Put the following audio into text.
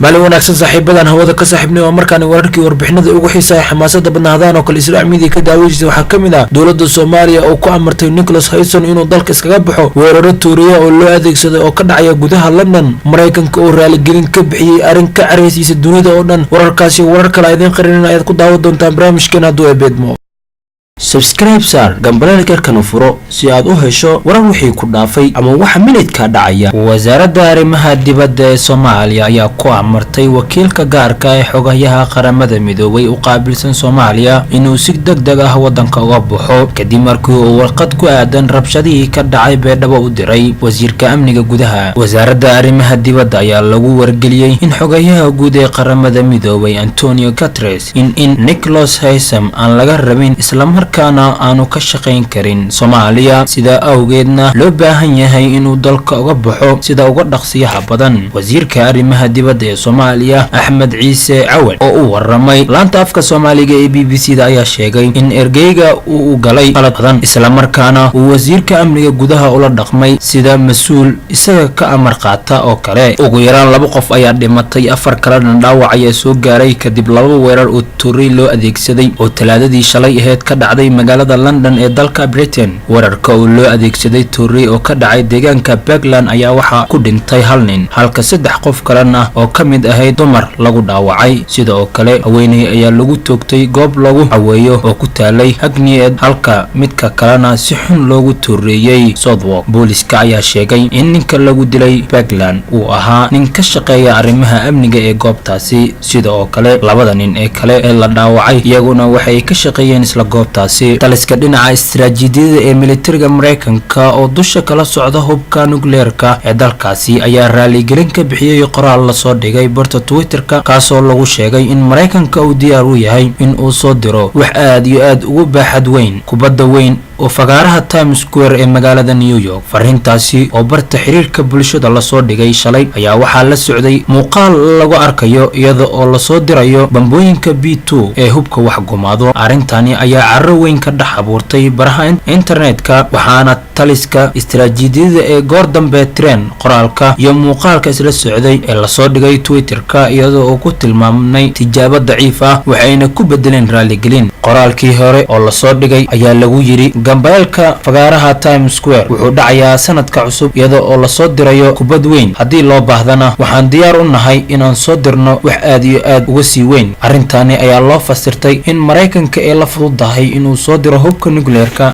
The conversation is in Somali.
maalin wanaagsan saaxiibadan hawada ka saaxiibnay oo markaan wararkii warbixinada ugu xiisahay xamaasada badnaadaan oo kale Israaciil ka daawayay waxa kamid ah dawladda Soomaaliya oo ku amartay Nicholas Hayson inuu dalka iskaga baxo weeraro Torey oo loo adeegsaday oo ka dhacaya gudaha London Marekanka oo raali gelin ka bixiyay arrin ka careysiisa dunida oo dhan wararkaasi warar kale idin qarinayna ayaad ku daawan doontaan barnaamijkeena hadduu ebeedmo subscribe sar gambalelka kana furo si aad u hesho warar wixii ku dhaafay ama waxa minidka dhacaya wasaaradda arrimaha dibadda ee Soomaaliya ayaa ku amartay wakiilka gaarka ah ee xogayaha qaramada midoobay u qaabilsan Soomaaliya inuu si degdeg ah wadanka uga baxo kadib markii uu warqad ku aadan rabshadihii ka dhacay beedhabo u diray wasiirka amniga gudaha wasaaradda arrimaha dibadda ayaa lagu wargeliyay in xogayaha guud ee qaramada midoobay Antonio Guterres in Nicholas Hayson aan laga rabin isla kana aanu ka shaqeyn karin Soomaaliya sida awgeedna loo baahan yahay inuu dalka uga baxo sida uga dhaqsiyaha badan wasiirka arrimaha dibadda ee Soomaaliya Axmed Ciise Cawad oo u waramay laanta afka Soomaaliga ee BBC-da ayaa sheegay in ergeyga uu galay qalad badan isla markaana uu wasiirka amniga gudaha ula dhaqmay sida mas'uul isaga ka amar qaata oo kale ugu yaraan 2 qof ayaa dhimatay 4 kalena dhaawac ayaa soo gaaray kadib 2 weerar oo Torey loo adeegsaday oo talaadadii shalay ahayd ka dhacday magaalada London ee dalka Britain wararka oo loo adeegsaday Torey oo ka dhacay deegaanka Bagland ayaa waxa ku dhintay hal nin halka 3 qof kalena oo kamid ahayd dumar lagu dhaawacay sidoo kale haweeney ayaa lagu toogtay goob lagu caweeyo oo ku taalay Hagneed halka midka kalena si xun loogu toreeyay Southwark booliska ayaa sheegay in ninka lagu dilay Bagland uu ahaa nin ka shaqeeya arrimaha amniga ee goobtaasi sidoo kale labada nin ee kale ee la dhaawacay iyaguna waxay ka shaqeeyeen isla goobtaasi taliska dhinaca istiraatiijiyadda ee militariga Marekanka oo dusha kala socda hubka nuclearka ee dalkaasi ayaa raali gelin ka bixiyay qoraal la soo dhigay barta Twitterka kaasoo lagu sheegay in Marekanka uu diyaar u yahay in uu soo diro wax aad iyo aad ugu baaxad weyn kubadda weyn oo fagaaraha Times Square ee magaalada New York farintaasi oo barta xiriirka bulshada la soo dhigay shalay ayaa waxaa la socday muuqaal lagu arkayo iyada oo la soo dirayo bambooyinka B2 ee hubka wax gumaado arintani ayaa carro weyn ka dhex abuurtay baraha internetka waxaana taliska istiraatiijiyadda ee goor dambe trend qoraalka iyo muuqaalka isla socday ee la soo dhigay Twitterka iyada oo ku tilmaamay tijaabo daciif ah waxayna ku bedeleen raali gelin qoraalkii hore oo la soo dhigay ayaa lagu yiri gambalka fagaaraha Times Square wuxuu dhacayaa sanadka cusub iyada oo la soo dirayo kubad weyn hadii loo baahdana waxaan diyaar u nahay inaan soo dirno wax aad iyo aad uga sii weyn arintani ayaa loo fasirtay in Marekanka ee la fududahay inuu soo diro hubka nuclearka